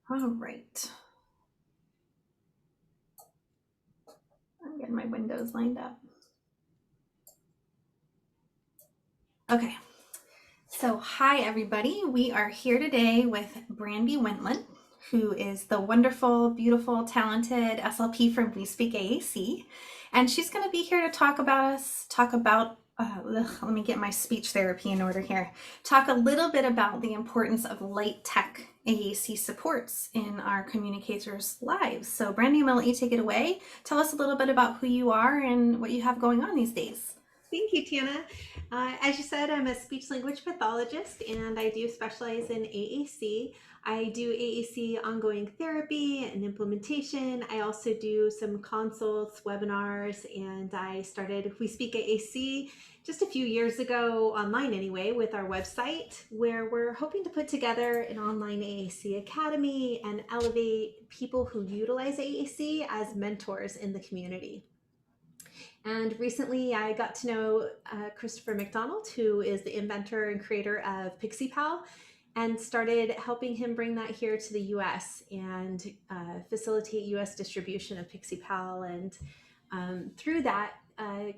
All right. I'm getting my windows lined up. Okay. So hi everybody. We are here today with Brandi Wentland, who is the wonderful, beautiful, talented SLP from We Speak AAC. And she's going to be here to talk about let me get my speech therapy in order here. Talk a little bit about the importance of Light Tech AAC supports in our communicators' lives. So Brandi, I'm going to let you take it away. Tell us a little bit about who you are and what you have going on these days. Thank you, Tiana. As you said, I'm a speech language pathologist and I do specialize in AAC. I do AAC ongoing therapy and implementation. I also do some consults, webinars, and I started We Speak AAC just a few years ago, online anyway, with our website, where we're hoping to put together an online AAC Academy and elevate people who utilize AAC as mentors in the community. And recently I got to know Christopher McDonald, who is the inventor and creator of Pixipal, and started helping him bring that here to the US and facilitate US distribution of Pixipal. And through that,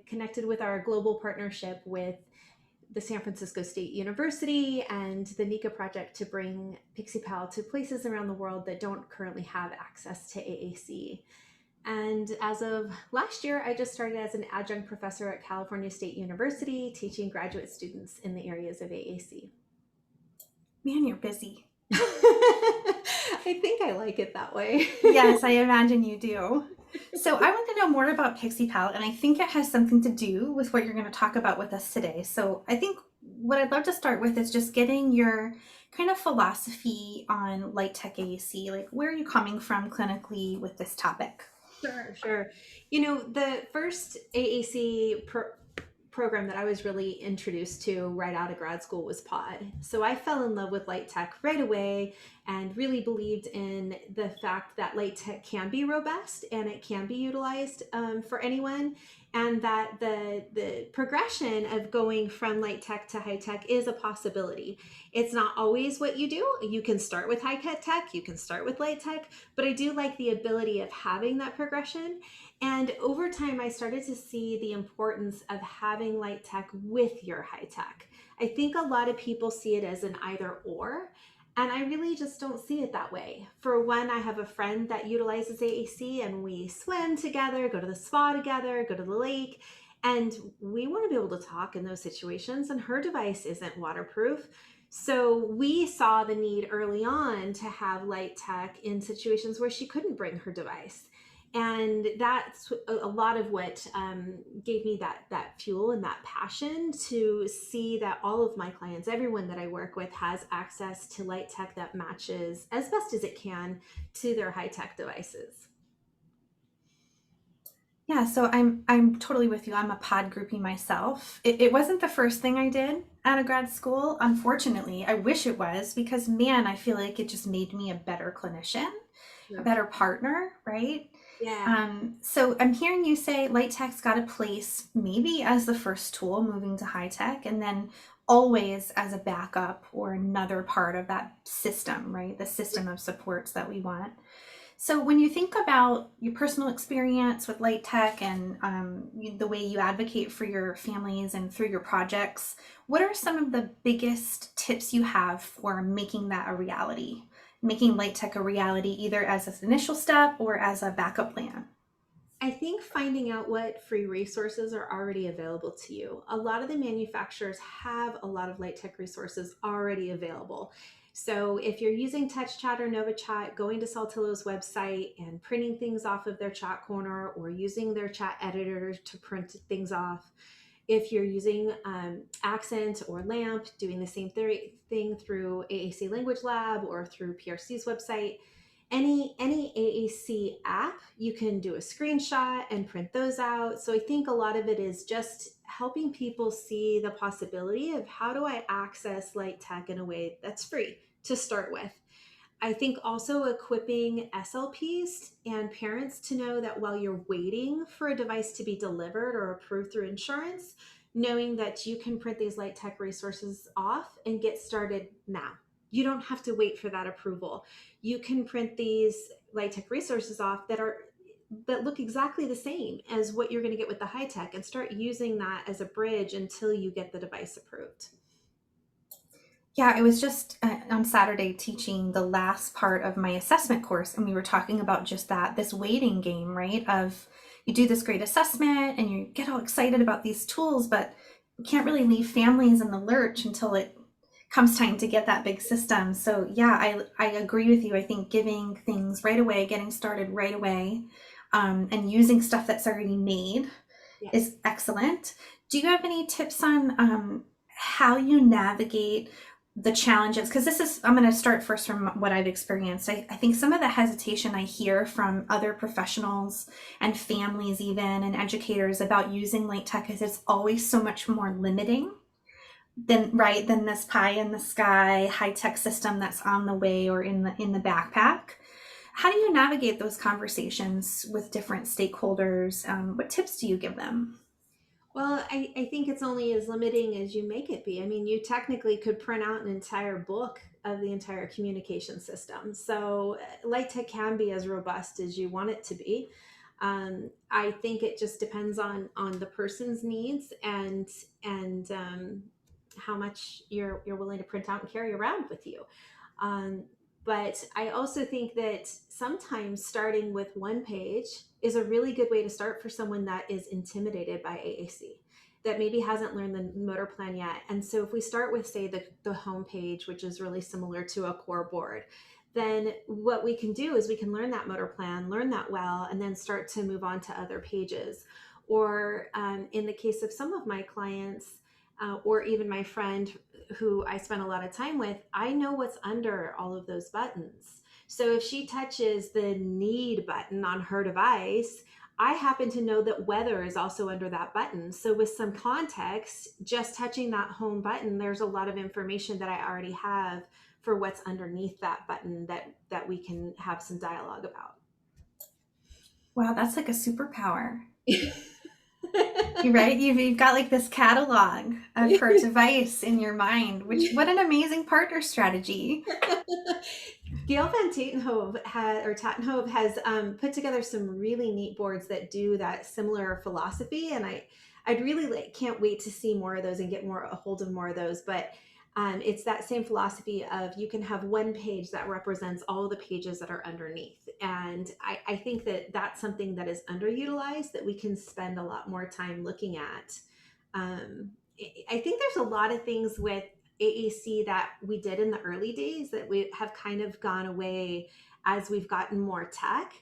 connected with our global partnership with the San Francisco State University and the Thenika Project to bring Pixipal to places around the world that don't currently have access to AAC. And as of last year, I just started as an adjunct professor at California State University, teaching graduate students in the areas of AAC. Man, you're busy. I think I like it that way. Yes, I imagine you do. So I want to know more about Pixipal, and I think it has something to do with what you're going to talk about with us today. So I think what I'd love to start with is just getting your kind of philosophy on Light Tech AAC. Like, where are you coming from clinically with this topic? Sure. You know, the first AAC program that I was really introduced to right out of grad school was POD. So I fell in love with Light Tech right away and really believed in the fact that Light Tech can be robust and it can be utilized for anyone, and that the progression of going from Light Tech to high tech is a possibility. It's not always what you do. You can start with high tech, you can start with Light Tech, but I do like the ability of having that progression. And over time, I started to see the importance of having Light Tech with your high tech. I think a lot of people see it as an either or, and I really just don't see it that way. For one, I have a friend that utilizes AAC and we swim together, go to the spa together, go to the lake, and we want to be able to talk in those situations, and her device isn't waterproof. So we saw the need early on to have Light Tech in situations where she couldn't bring her device. And that's a lot of what gave me that fuel and that passion to see that all of my clients, everyone that I work with, has access to Light Tech that matches as best as it can to their high tech devices. Yeah, so I'm totally with you. I'm a pod groupie myself. It wasn't the first thing I did out of grad school, unfortunately. I wish it was, because man, I feel like it just made me a better clinician, a Sure. better partner, right? Yeah. So I'm hearing you say Light Tech's got a place maybe as the first tool moving to high tech, and then always as a backup or another part of that system, right? The system of supports that we want. So when you think about your personal experience with Light Tech and the way you advocate for your families and through your projects, what are some of the biggest tips you have for making that a reality? Making Light Tech a reality either as an initial step or as a backup plan? I think finding out what free resources are already available to you. A lot of the manufacturers have a lot of Light Tech resources already available. So if you're using TouchChat or NovaChat, going to Saltillo's website and printing things off of their chat corner, or using their chat editor to print things off. If you're using Accent or LAMP, doing the same thing through AAC Language Lab or through PRC's website. Any AAC app, you can do a screenshot and print those out. So I think a lot of it is just helping people see the possibility of how do I access Light Tech in a way that's free to start with. I think also equipping SLPs and parents to know that while you're waiting for a device to be delivered or approved through insurance, knowing that you can print these Light Tech resources off and get started now. You don't have to wait for that approval. You can print these Light Tech resources off that look exactly the same as what you're going to get with the high tech, and start using that as a bridge until you get the device approved. Yeah, I was just on Saturday teaching the last part of my assessment course, and we were talking about just that, this waiting game, right? Of you do this great assessment and you get all excited about these tools, but you can't really leave families in the lurch until it comes time to get that big system. So yeah, I agree with you. I think giving things right away, getting started right away, and using stuff that's already made Yes. is excellent. Do you have any tips on how you navigate the challenges? Because I'm going to start first from what I've experienced. I think some of the hesitation I hear from other professionals and families, even, and educators about using Light Tech is it's always so much more limiting than this pie in the sky high tech system that's on the way or in the backpack. How do you navigate those conversations with different stakeholders? What tips do you give them? Well, I think it's only as limiting as you make it be. I mean, you technically could print out an entire book of the entire communication system. So Light Tech can be as robust as you want it to be. I think it just depends on the person's needs, and how much you're willing to print out and carry around with you. Um, but I also think that sometimes starting with one page is a really good way to start for someone that is intimidated by AAC, that maybe hasn't learned the motor plan yet. And so if we start with, say, the home page, which is really similar to a core board, then what we can do is we can learn that motor plan, learn that well, and then start to move on to other pages. Or in the case of some of my clients, or even my friend who I spend a lot of time with, I know what's under all of those buttons. So if she touches the need button on her device, I happen to know that weather is also under that button. So with some context, just touching that home button, there's a lot of information that I already have for what's underneath that button that we can have some dialogue about. Wow, that's like a superpower. You're right. You've got like this catalog of her device in your mind, which what an amazing partner strategy. Gail Van Tatenhove has put together some really neat boards that do that similar philosophy, and I'd really can't wait to see more of those and get a hold of more of those. But it's that same philosophy of you can have one page that represents all the pages that are underneath, and I think that that's something that is underutilized that we can spend a lot more time looking at. I think there's a lot of things with AAC that we did in the early days that we have kind of gone away as we've gotten more tech.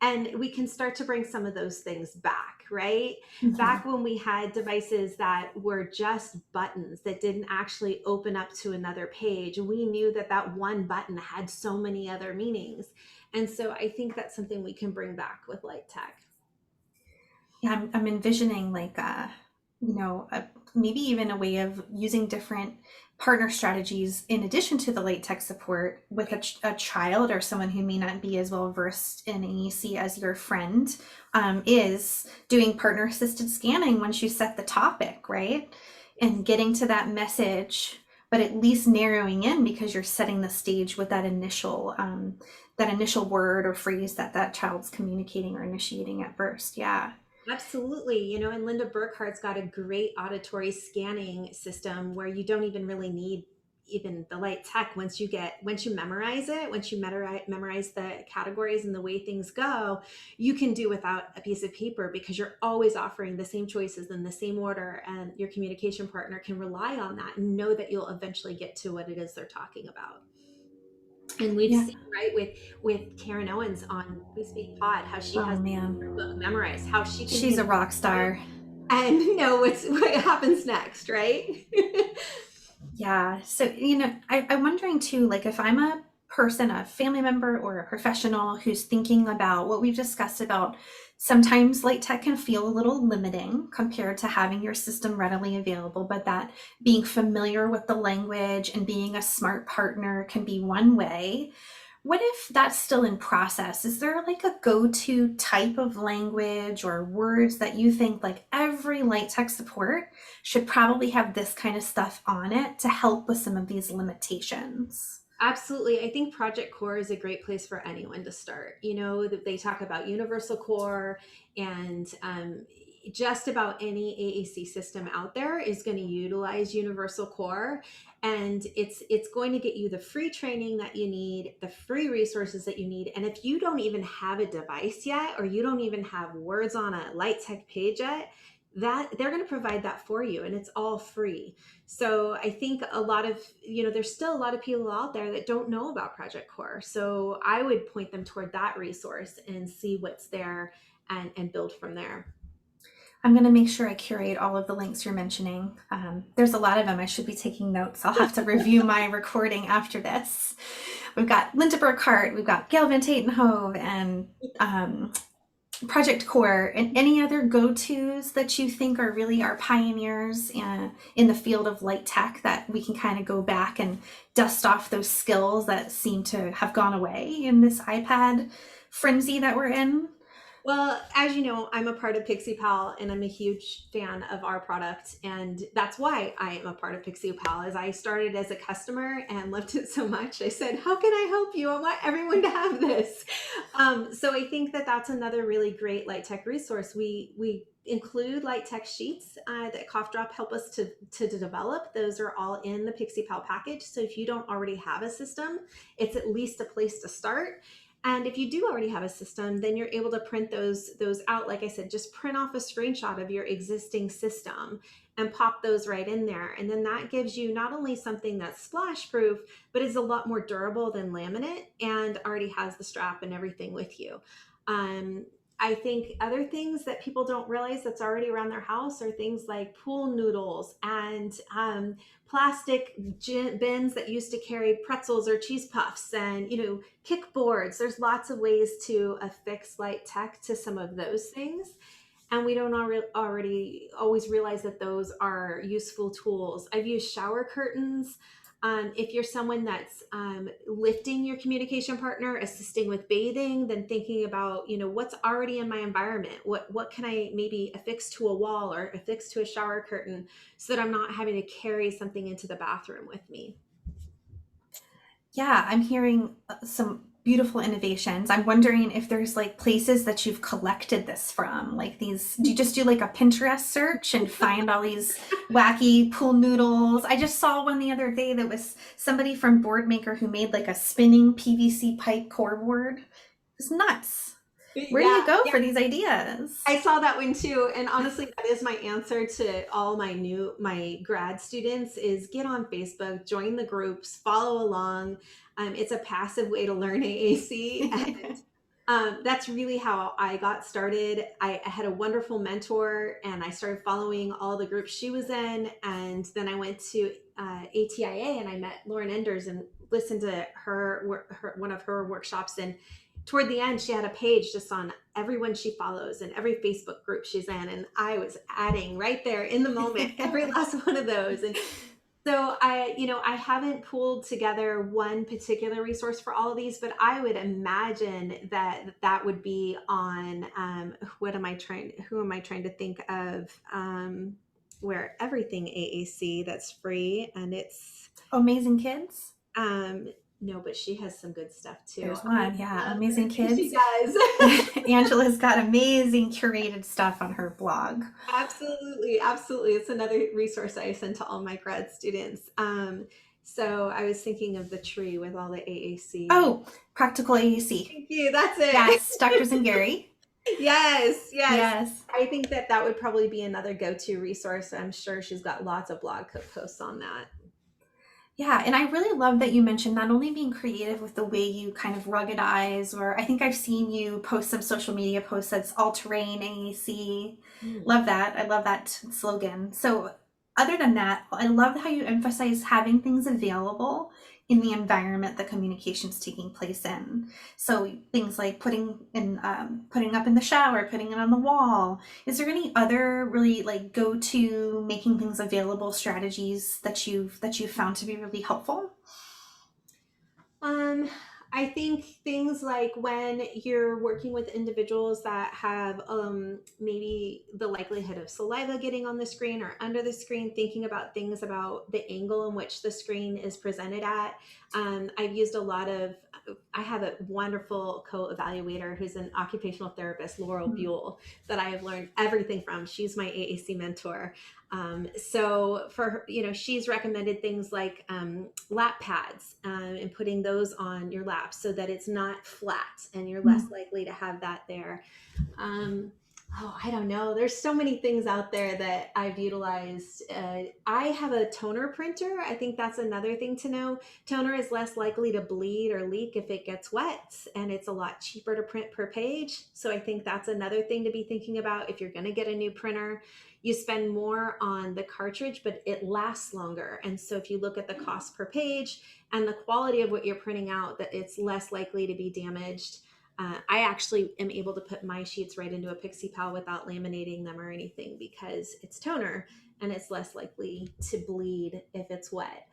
And we can start to bring some of those things back, right? Mhm. Back when we had devices that were just buttons that didn't actually open up to another page, we knew that that one button had so many other meanings. And so I think that's something we can bring back with Light Tech. Yeah, I'm envisioning like maybe even a way of using different partner strategies in addition to the late tech support with a child or someone who may not be as well versed in AAC as your friend, is doing partner assisted scanning once you set the topic, right? And getting to that message, but at least narrowing in because you're setting the stage with that initial word or phrase that child's communicating or initiating at first. Yeah. Absolutely. And Linda Burkhart's got a great auditory scanning system where you don't even really need even the Light Tech. Once you memorize it, once you memorize the categories and the way things go, you can do without a piece of paper because you're always offering the same choices in the same order, and your communication partner can rely on that and know that you'll eventually get to what it is they're talking about. And we've Yeah. seen, right, with Karen Owens on We Speak Pod, how she Oh has man. her book memorized, how she can She's hit a rock star. and know what happens next, right? Yeah. So, I'm wondering too, like if I'm a person, a family member or a professional who's thinking about what we've discussed about, sometimes light tech can feel a little limiting compared to having your system readily available, but that being familiar with the language and being a smart partner can be one way. What if that's still in process? Is there like a go-to type of language or words that you think like every light tech support should probably have this kind of stuff on it to help with some of these limitations? Absolutely. I think Project Core is a great place for anyone to start. You know, that they talk about Universal Core, and just about any AAC system out there is going to utilize Universal Core, and it's going to get you the free training that you need, the free resources that you need. And if you don't even have a device yet, or you don't even have words on a Light Tech page yet, that they're going to provide that for you, and it's all free. So I think a lot of, there's still a lot of people out there that don't know about Project Core. So I would point them toward that resource and see what's there, and build from there. I'm going to make sure I curate all of the links you're mentioning. There's a lot of them. I should be taking notes. I'll have to review my recording after this. We've got Linda Burkhart, we've got Gail Van Tatenhove, and Project Core, and any other go-tos that you think are really our pioneers in the field of light tech that we can kind of go back and dust off those skills that seem to have gone away in this iPad frenzy that we're in? Well, as you know, I'm a part of Pixipal, and I'm a huge fan of our product. And that's why I am a part of Pixipal. As I started as a customer and loved it so much, I said, how can I help you? I want everyone to have this. So I think that that's another really great light tech resource. We include light tech sheets that Cough Drop help us to develop. Those are all in the Pixipal package. So if you don't already have a system, it's at least a place to start. And if you do already have a system, then you're able to print those out. Like I said, just print off a screenshot of your existing system and pop those right in there. And then that gives you not only something that's splashproof, but is a lot more durable than laminate, and already has the strap and everything with you. I think other things that people don't realize that's already around their house are things like pool noodles and plastic bins that used to carry pretzels or cheese puffs, and kickboards. There's lots of ways to affix light tech to some of those things, and we don't already always realize that those are useful tools. I've used shower curtains. If you're someone that's lifting your communication partner, assisting with bathing, then thinking about, what's already in my environment, what can I maybe affix to a wall or affix to a shower curtain, so that I'm not having to carry something into the bathroom with me. Yeah, I'm hearing some beautiful innovations. I'm wondering if there's like places that you've collected this from, like these, do you just do like a Pinterest search and find all these wacky pool noodles? I just saw one the other day that was somebody from Boardmaker who made like a spinning PVC pipe core board. It was nuts. Where do you go for these ideas? I saw that one too. And honestly, that is my answer to all my grad students is get on Facebook, join the groups, follow along. It's a passive way to learn AAC. And that's really how I got started. I had a wonderful mentor, and I started following all the groups she was in. And then I went to ATIA, and I met Lauren Enders and listened to one of her workshops. And toward the end, she had a page just on everyone she follows and every Facebook group she's in. And I was adding right there in the moment, every last one of those. And so I haven't pulled together one particular resource for all of these, but I would imagine that would be on, who am I trying to think of, where everything AAC that's free, and it's Amazing Kids. No, but she has some good stuff too. There's one, yeah, Amazing Kids. She does. Angela's got amazing curated stuff on her blog. Absolutely. It's another resource I send to all my grad students. So I was thinking of the tree with all the AAC. Oh, Practical AAC. Thank you. That's it. Yes, Dr. Zingari. Yes. I think that would probably be another go-to resource. I'm sure she's got lots of blog posts on that. Yeah, and I really love that you mentioned not only being creative with the way you kind of ruggedize, or I think I've seen you post some social media posts that's all-terrain AAC. Love that. I love that slogan. So other than that, I love how you emphasize having things available in the environment that communication's taking place in. So things like putting up in the shower, putting it on the wall. Is there any other really like go-to making things available strategies that you've found to be really helpful? I I think things like when you're working with individuals that have maybe the likelihood of saliva getting on the screen or under the screen, thinking about things about the angle in which the screen is presented at. I've used a lot of, I have a wonderful co-evaluator who's an occupational therapist, Laurel Buell, that I have learned everything from. She's my AAC mentor. So for her, she's recommended things like lap pads and putting those on your lap so that it's not flat and you're less likely to have that there. I don't know. There's so many things out there that I've utilized. I have a toner printer. I think that's another thing to know. Toner is less likely to bleed or leak if it gets wet, and it's a lot cheaper to print per page. So I think that's another thing to be thinking about. If you're going to get a new printer, you spend more on the cartridge, but it lasts longer. And so if you look at the cost per page and the quality of what you're printing out, that it's less likely to be damaged. I actually am able to put my sheets right into a Pixipal without laminating them or anything because it's toner and it's less likely to bleed if it's wet.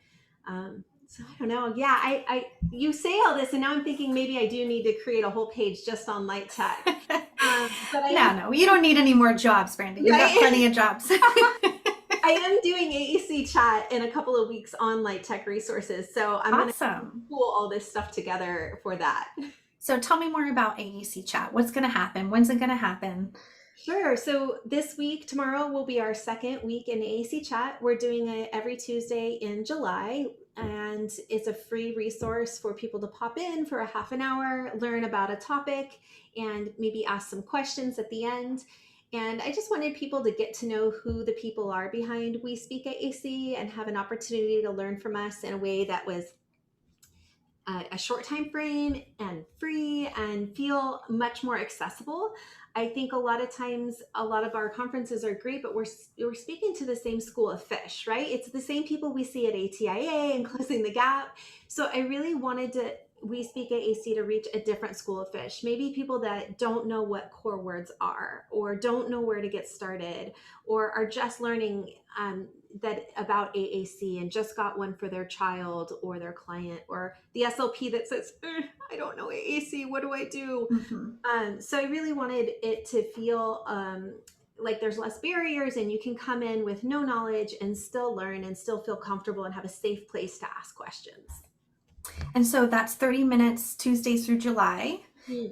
So I don't know. Yeah, you say all this and now I'm thinking maybe I do need to create a whole page just on Light Tech. But no, you don't need any more jobs, Brandi. You've got plenty of jobs. I am doing AAC Chat in a couple of weeks on Light Tech resources. So I'm going to pull all this stuff together for that. So tell me more about AAC Chat. What's going to happen? When's it going to happen? Sure. So this week, tomorrow will be our second week in AAC Chat. We're doing it every Tuesday in July, and it's a free resource for people to pop in for a half an hour, learn about a topic, and maybe ask some questions at the end. And I just wanted people to get to know who the people are behind We Speak AAC and have an opportunity to learn from us in a way that was a short time frame and free and feel much more accessible. I think a lot of times, a lot of our conferences are great, but we're speaking to the same school of fish, right? It's the same people we see at ATIA and Closing the Gap. So I really wanted to We Speak AAC to reach a different school of fish. Maybe people that don't know what core words are, or don't know where to get started, or are just learning that about AAC and just got one for their child or their client, or the SLP that says, I don't know AAC, what do I do? So I really wanted it to feel like there's less barriers and you can come in with no knowledge and still learn and still feel comfortable and have a safe place to ask questions. And so that's 30 minutes Tuesdays through July.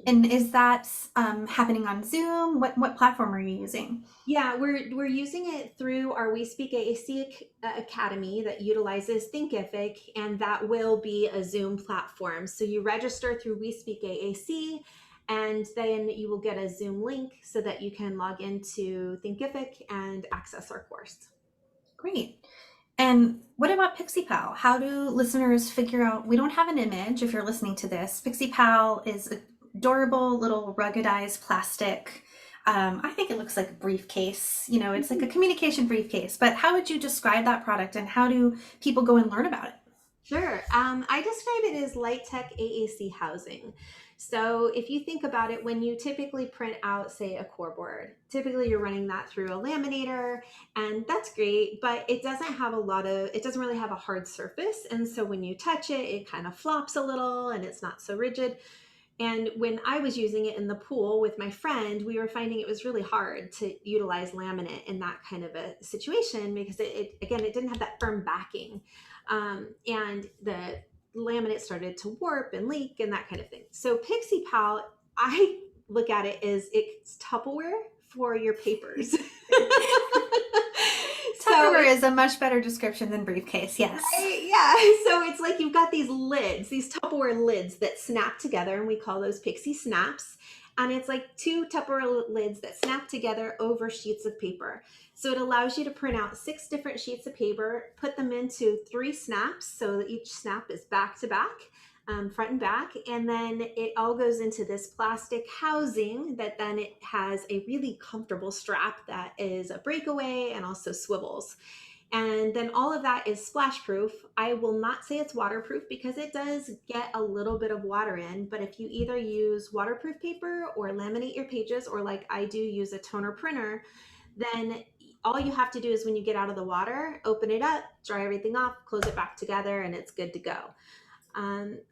And is that happening on Zoom? What platform are you using? Yeah, we're using it through our We Speak AAC Academy that utilizes Thinkific, and that will be a Zoom platform. So you register through We Speak AAC, and then you will get a Zoom link so that you can log into Thinkific and access our course. Great. And what about Pixipal? How do listeners figure out? We don't have an image if you're listening to this. Pixipal is adorable little ruggedized plastic. I think it looks like a briefcase. It's like a communication briefcase. But how would you describe that product, and how do people go and learn about it? Sure. I describe it as Light Tech AAC housing. So if you think about it, when you typically print out, say, a core board, typically you're running that through a laminator, and that's great, but it doesn't really have a hard surface. And so when you touch it, it kind of flops a little and it's not so rigid. And when I was using it in the pool with my friend, we were finding it was really hard to utilize laminate in that kind of a situation because it didn't have that firm backing. And the laminate started to warp and leak and that kind of thing. So Pixipal, I look at it as it's Tupperware for your papers. Tupperware is a much better description than briefcase, yes. Right? Yeah, so it's like you've got these lids, these Tupperware lids that snap together, and we call those Pixie snaps. And it's like two Tupperware lids that snap together over sheets of paper. So it allows you to print out 6 different sheets of paper, put them into 3 snaps, so that each snap is back to back, front and back, and then it all goes into this plastic housing that then it has a really comfortable strap that is a breakaway and also swivels. And then all of that is splashproof. I will not say it's waterproof because it does get a little bit of water in, but if you either use waterproof paper or laminate your pages, or like I do, use a toner printer, then all you have to do is when you get out of the water, open it up, dry everything off, close it back together, and it's good to go.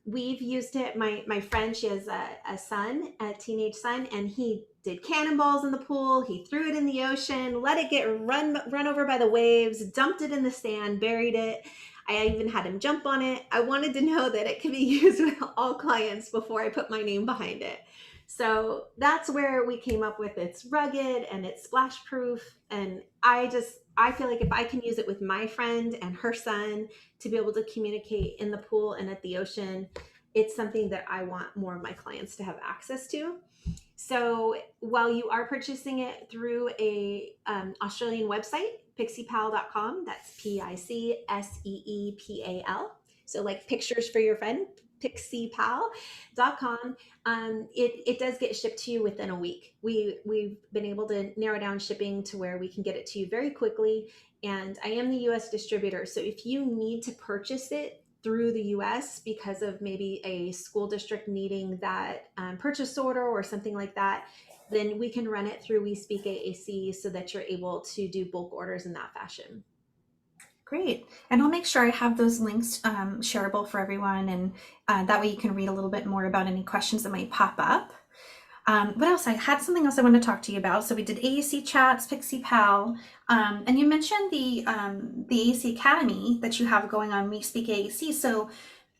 We've used it. My friend, she has a son, a teenage son, and he did cannonballs in the pool. He threw it in the ocean, let it get run over by the waves, dumped it in the sand, buried it. I even had him jump on it. I wanted to know that it could be used with all clients before I put my name behind it. So that's where we came up with it's rugged and it's splash proof. And I feel like if I can use it with my friend and her son to be able to communicate in the pool and at the ocean, it's something that I want more of my clients to have access to. So while you are purchasing it through a Australian website, pixipal.com, that's Picseepal. So like pictures for your friend, pixipal.com. It does get shipped to you within a week. We've been able to narrow down shipping to where we can get it to you very quickly. And I am the US distributor. So if you need to purchase it through the US because of maybe a school district needing that purchase order or something like that, then we can run it through We Speak AAC so that you're able to do bulk orders in that fashion. Great. And I'll make sure I have those links shareable for everyone. And that way you can read a little bit more about any questions that might pop up. What else? I had something else I wanted to talk to you about. So we did AAC Chats, Pixipal, and you mentioned the AAC Academy that you have going on We Speak AAC. So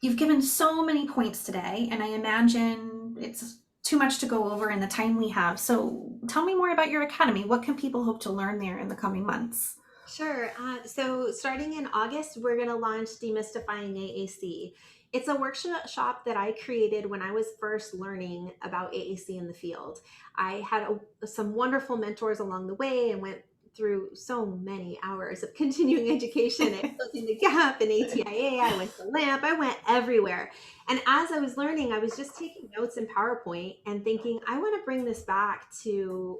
you've given so many points today, and I imagine it's too much to go over in the time we have. So tell me more about your academy. What can people hope to learn there in the coming months? Sure. So starting in August, we're going to launch Demystifying AAC. It's a workshop that I created when I was first learning about AAC in the field. I had some wonderful mentors along the way and went through so many hours of continuing education at Closing the Gap and ATIA. I went to LAMP. I went everywhere. And as I was learning, I was just taking notes in PowerPoint and thinking, I want to bring this back to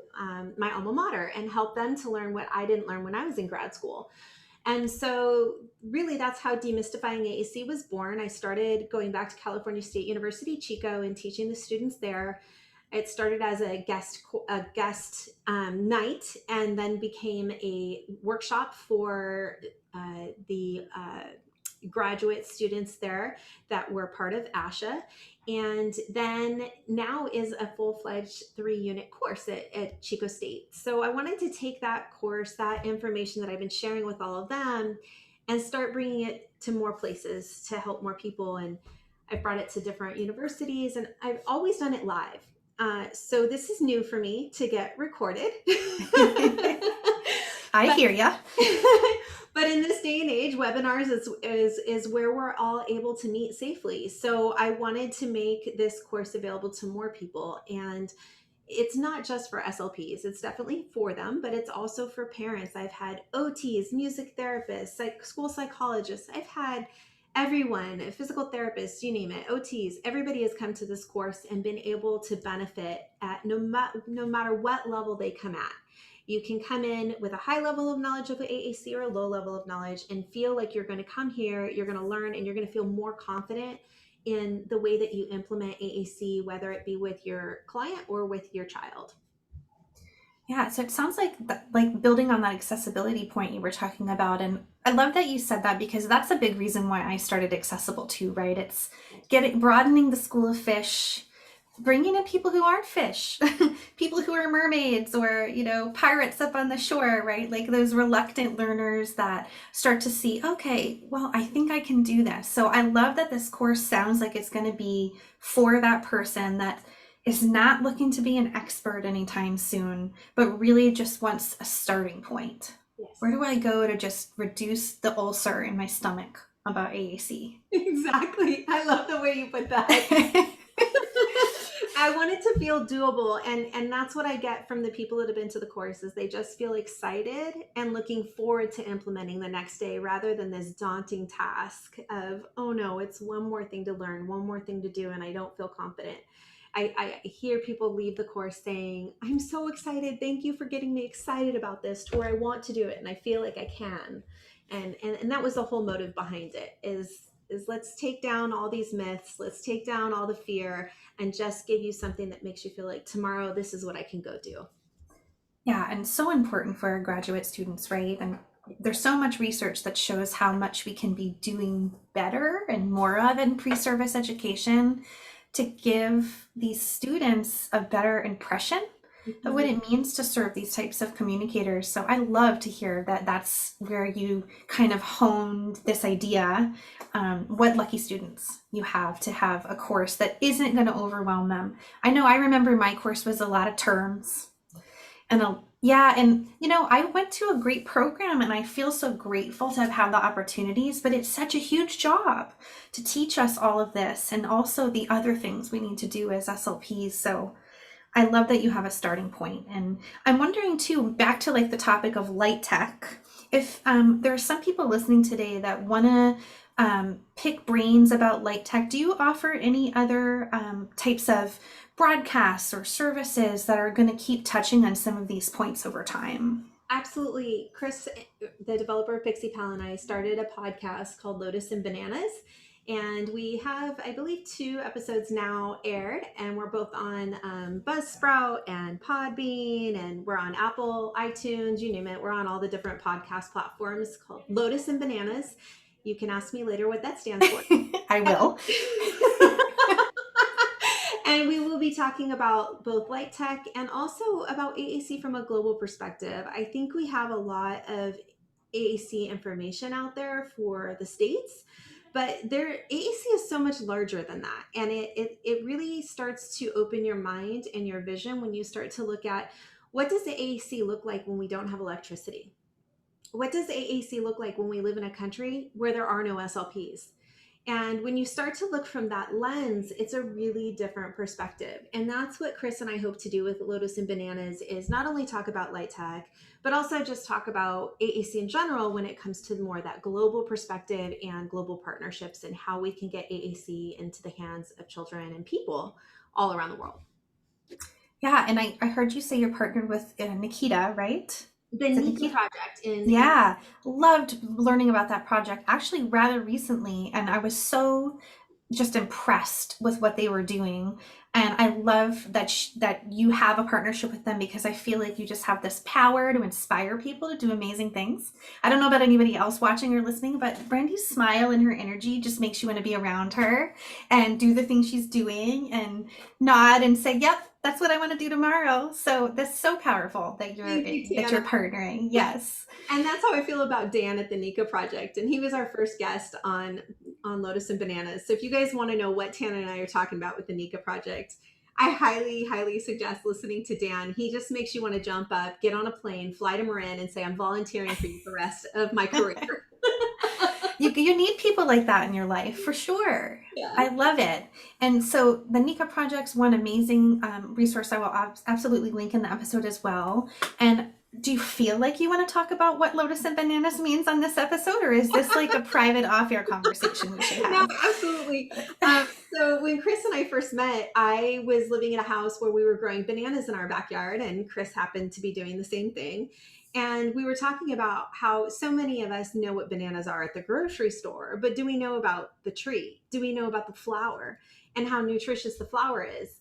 my alma mater and help them to learn what I didn't learn when I was in grad school. And so really that's how Demystifying AAC was born. I started going back to California State University, Chico, and teaching the students there. It started as a guest night and then became a workshop for the graduate students there that were part of ASHA. And then now is a full-fledged 3-unit course at Chico State. So I wanted to take that course, that information that I've been sharing with all of them, and start bringing it to more places to help more people. And I've brought it to different universities, and I've always done it live. So this is new for me to get recorded. I hear ya. But in this day and age, webinars is where we're all able to meet safely. So I wanted to make this course available to more people. And it's not just for SLPs. It's definitely for them, but it's also for parents. I've had OTs, music therapists, school psychologists. I've had everyone, physical therapists, you name it, OTs, everybody has come to this course and been able to benefit at no matter what level they come at. You can come in with a high level of knowledge of AAC or a low level of knowledge and feel like you're going to come here, you're going to learn, and you're going to feel more confident in the way that you implement AAC, whether it be with your client or with your child. Yeah, so it sounds like building on that accessibility point you were talking about, and I love that you said that because that's a big reason why I started Accessible too, right? It's broadening the school of fish, bringing in people who aren't fish, people who are mermaids or, pirates up on the shore, right? Like those reluctant learners that start to see, okay, well, I think I can do this. So I love that this course sounds like it's going to be for that person that is not looking to be an expert anytime soon, but really just wants a starting point. Yes. Where do I go to just reduce the ulcer in my stomach about AAC? Exactly. I love the way you put that. I want it to feel doable, and that's what I get from the people that have been to the course is they just feel excited and looking forward to implementing the next day rather than this daunting task of, oh no, it's one more thing to learn, one more thing to do, and I don't feel confident. I hear people leave the course saying, I'm so excited. Thank you for getting me excited about this to where I want to do it and I feel like I can. And that was the whole motive behind it is let's take down all these myths. Let's take down all the fear and just give you something that makes you feel like tomorrow, this is what I can go do. Yeah, and so important for our graduate students, right? And there's so much research that shows how much we can be doing better and more of in pre-service education to give these students a better impression of what it means to serve these types of communicators. So I love to hear that that's where you kind of honed this idea. What lucky students you have to have a course that isn't going to overwhelm them. I know I remember my course was a lot of terms. And I went to a great program and I feel so grateful to have had the opportunities, but it's such a huge job to teach us all of this and also the other things we need to do as SLPs. So I love that you have a starting point. And I'm wondering too, back to like the topic of light tech, if there are some people listening today that want to pick brains about light tech, do you offer any other types of broadcasts or services that are going to keep touching on some of these points over time? Absolutely. Chris, the developer of Pixipal, and I started a podcast called Lotus and Bananas. And we have, I believe, 2 episodes now aired, and we're both on Buzzsprout and Podbean, and we're on Apple, iTunes, you name it. We're on all the different podcast platforms called Lotus and Bananas. You can ask me later what that stands for. I will. And we will be talking about both light tech and also about AAC from a global perspective. I think we have a lot of AAC information out there for the States, but AAC is so much larger than that. And it really starts to open your mind and your vision when you start to look at, what does the AAC look like when we don't have electricity? What does AAC look like when we live in a country where there are no SLPs? And when you start to look from that lens, it's a really different perspective. And that's what Chris and I hope to do with Lotus and Bananas, is not only talk about light tech, but also just talk about AAC in general when it comes to more that global perspective and global partnerships and how we can get AAC into the hands of children and people all around the world. Yeah, and I heard you say you're partnered with Nikita, right? The Thenika Project. Yeah, loved learning about that project actually rather recently, and I was so just impressed with what they were doing. And I love that you have a partnership with them, because I feel like you just have this power to inspire people to do amazing things. I don't know about anybody else watching or listening, but Brandi's smile and her energy just makes you want to be around her and do the things she's doing and nod and say, yep, that's what I want to do tomorrow. So that's so powerful that you're partnering. Yes. And that's how I feel about Dan at the Thenika Project. And he was our first guest on Lotus and Bananas. So if you guys want to know what Tana and I are talking about with the Thenika Project, I highly, highly suggest listening to Dan. He just makes you want to jump up, get on a plane, fly to Marin, and say, I'm volunteering for you the rest of my career. You need people like that in your life, for sure. Yeah. I love it. And so the Thenika Project's one amazing resource I will absolutely link in the episode as well. And do you feel like you want to talk about what Lotus and Bananas means on this episode, or is this like a private off-air conversation we should have? No, absolutely. So when Chris and I first met, I was living in a house where we were growing bananas in our backyard, and Chris happened to be doing the same thing. And we were talking about how so many of us know what bananas are at the grocery store, but do we know about the tree? Do we know about the flower and how nutritious the flower is?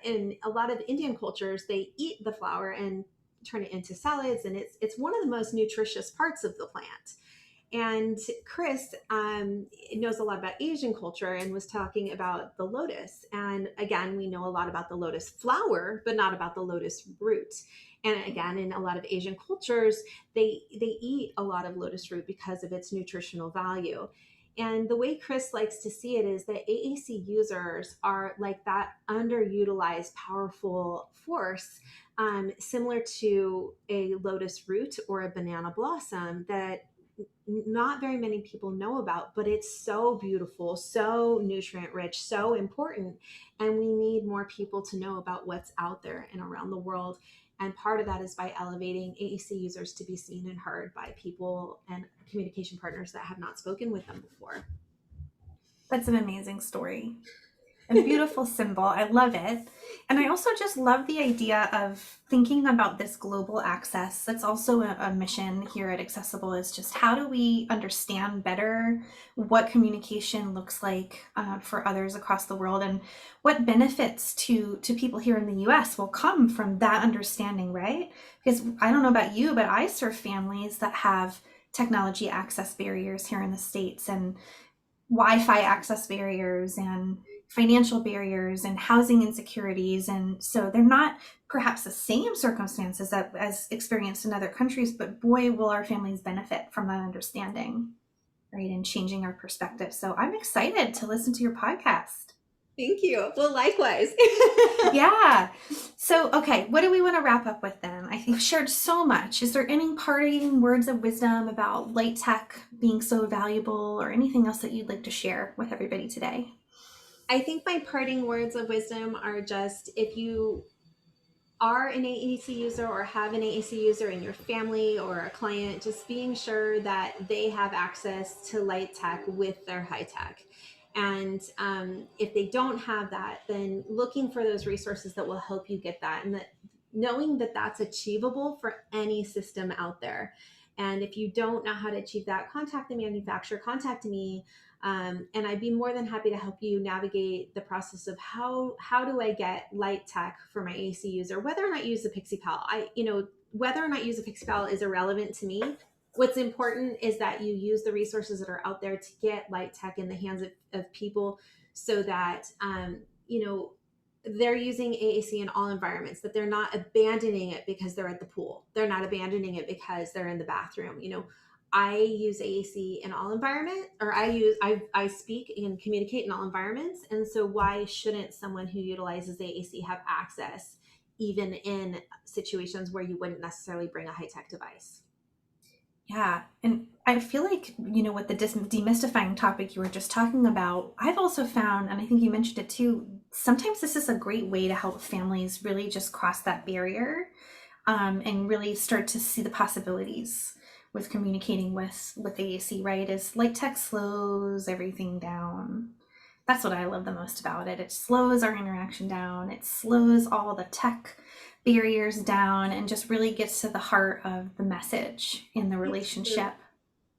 In a lot of Indian cultures, they eat the flower and turn it into salads, and it's one of the most nutritious parts of the plant. And Chris knows a lot about Asian culture and was talking about the lotus. And again, we know a lot about the lotus flower, but not about the lotus root. And again, in a lot of Asian cultures, they eat a lot of lotus root because of its nutritional value. And the way Chris likes to see it is that AAC users are like that underutilized, powerful force, similar to a lotus root or a banana blossom that not very many people know about, but it's so beautiful, so nutrient rich, so important. And we need more people to know about what's out there and around the world. And part of that is by elevating AAC users to be seen and heard by people and communication partners that have not spoken with them before. That's an amazing story. A beautiful symbol. I love it. And I also just love the idea of thinking about this global access. That's also a mission here at Accessible, is just how do we understand better what communication looks like for others across the world, and what benefits to people here in the US will come from that understanding, right? Because I don't know about you, but I serve families that have technology access barriers here in the States, and Wi-Fi access barriers and financial barriers and housing insecurities. And so they're not perhaps the same circumstances that as experienced in other countries, but boy, will our families benefit from that understanding, right? And changing our perspective. So I'm excited to listen to your podcast. Thank you. Well, likewise. Yeah. So, okay, what do we want to wrap up with then? I think we've shared so much. Is there any parting words of wisdom about light tech being so valuable, or anything else that you'd like to share with everybody today? I think my parting words of wisdom are just, if you are an AAC user or have an AAC user in your family or a client, just being sure that they have access to light tech with their high tech. And if they don't have that, then looking for those resources that will help you get that, and that knowing that that's achievable for any system out there. And if you don't know how to achieve that, contact the manufacturer, contact me. And I'd be more than happy to help you navigate the process of how do I get light tech for my AC user, whether or not you use the Pixipal. Whether or not you use a Pixipal is irrelevant to me. What's important is that you use the resources that are out there to get light tech in the hands of people, so that they're using AAC in all environments, that they're not abandoning it because they're at the pool. They're not abandoning it because they're in the bathroom. I use AAC in all environment, or I speak and communicate in all environments. And so why shouldn't someone who utilizes AAC have access even in situations where you wouldn't necessarily bring a high-tech device? Yeah. And I feel like, with the demystifying topic you were just talking about, I've also found, and I think you mentioned it too, sometimes this is a great way to help families really just cross that barrier, and really start to see the possibilities with communicating with AAC, right? Is light tech slows everything down. That's what I love the most about it. It slows our interaction down. It slows all the tech barriers down and just really gets to the heart of the message in the relationship.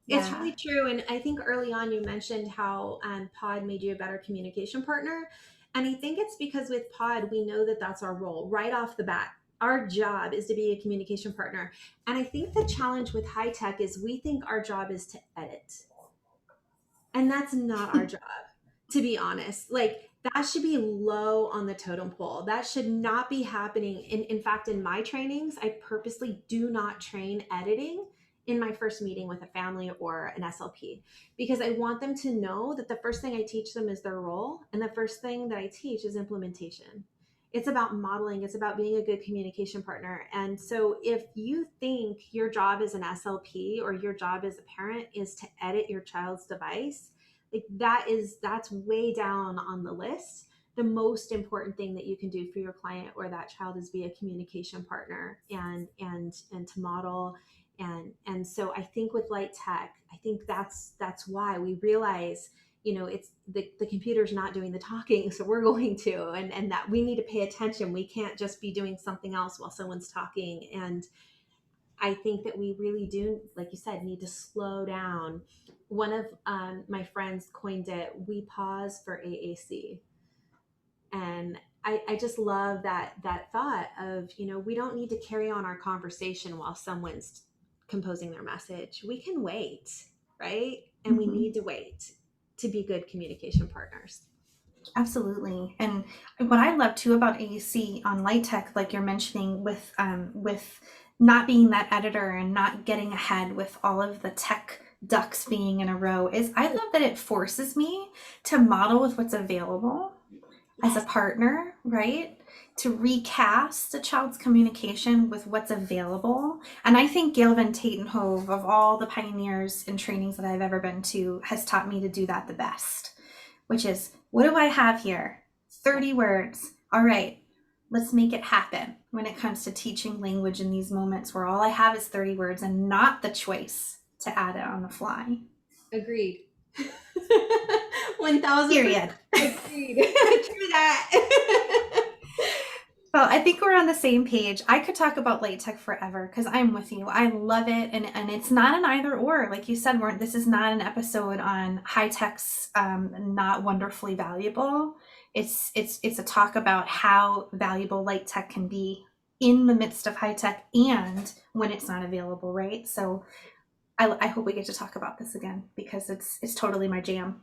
It's Yeah. really true. And I think early on you mentioned how Pod made you a better communication partner. And I think it's because with Pod, we know that that's our role right off the bat. Our job is to be a communication partner. And I think the challenge with high tech is we think our job is to edit. And that's not our job, to be honest. Like, that should be low on the totem pole. That should not be happening. In fact, in my trainings, I purposely do not train editing in my first meeting with a family or an SLP, because I want them to know that the first thing I teach them is their role. And the first thing that I teach is implementation. It's about modeling. It's about being a good communication partner. And so if you think your job as an SLP or your job as a parent is to edit your child's device, like that's way down on the list. The most important thing that you can do for your client or that child is be a communication partner and to model. And so I think with light tech, I think that's why we realize, it's the computer's not doing the talking, so we're going to, and that we need to pay attention. We can't just be doing something else while someone's talking. And I think that we really do, like you said, need to slow down. One of my friends coined it, we pause for AAC. And I just love that thought of, we don't need to carry on our conversation while someone's composing their message. We can wait, right? And we need to wait to be good communication partners. Absolutely. And what I love too about AAC on light tech, like you're mentioning, with not being that editor and not getting ahead with all of the tech ducks being in a row, is I love that it forces me to model with what's available as a partner, right? To recast a child's communication with what's available. And I think Gail Van Tatenhove, of all the pioneers and trainings that I've ever been to, has taught me to do that the best, which is, what do I have here? 30 words. All right, let's make it happen when it comes to teaching language in these moments where all I have is 30 words and not the choice to add it on the fly. Agreed. 1000%. Period. Agreed. True that. Well, I think we're on the same page. I could talk about light tech forever because I'm with you. I love it. And it's not an either or. Like you said, this is not an episode on high tech's not wonderfully valuable. It's a talk about how valuable light tech can be in the midst of high tech and when it's not available, right? So I hope we get to talk about this again because it's totally my jam.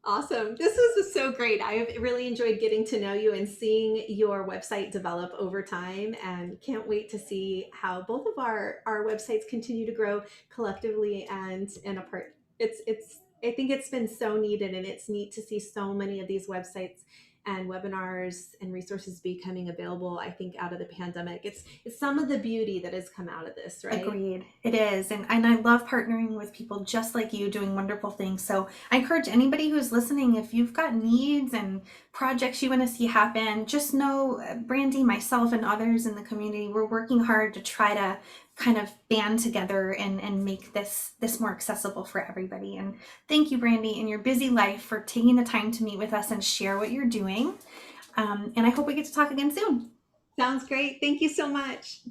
Awesome. This was so great. I have really enjoyed getting to know you and seeing your website develop over time, and can't wait to see how both of our websites continue to grow collectively and apart. It's I think it's been so needed, and it's neat to see so many of these websites and webinars and resources becoming available. I think out of the pandemic, it's some of the beauty that has come out of this, right? Agreed. It is. And I love partnering with people just like you doing wonderful things. So I encourage anybody who's listening, if you've got needs and projects you want to see happen, just know Brandi, myself, and others in the community, we're working hard to try to kind of band together and make this more accessible for everybody. And thank you, Brandi, in your busy life for taking the time to meet with us and share what you're doing. And I hope we get to talk again soon. Sounds great. Thank you so much.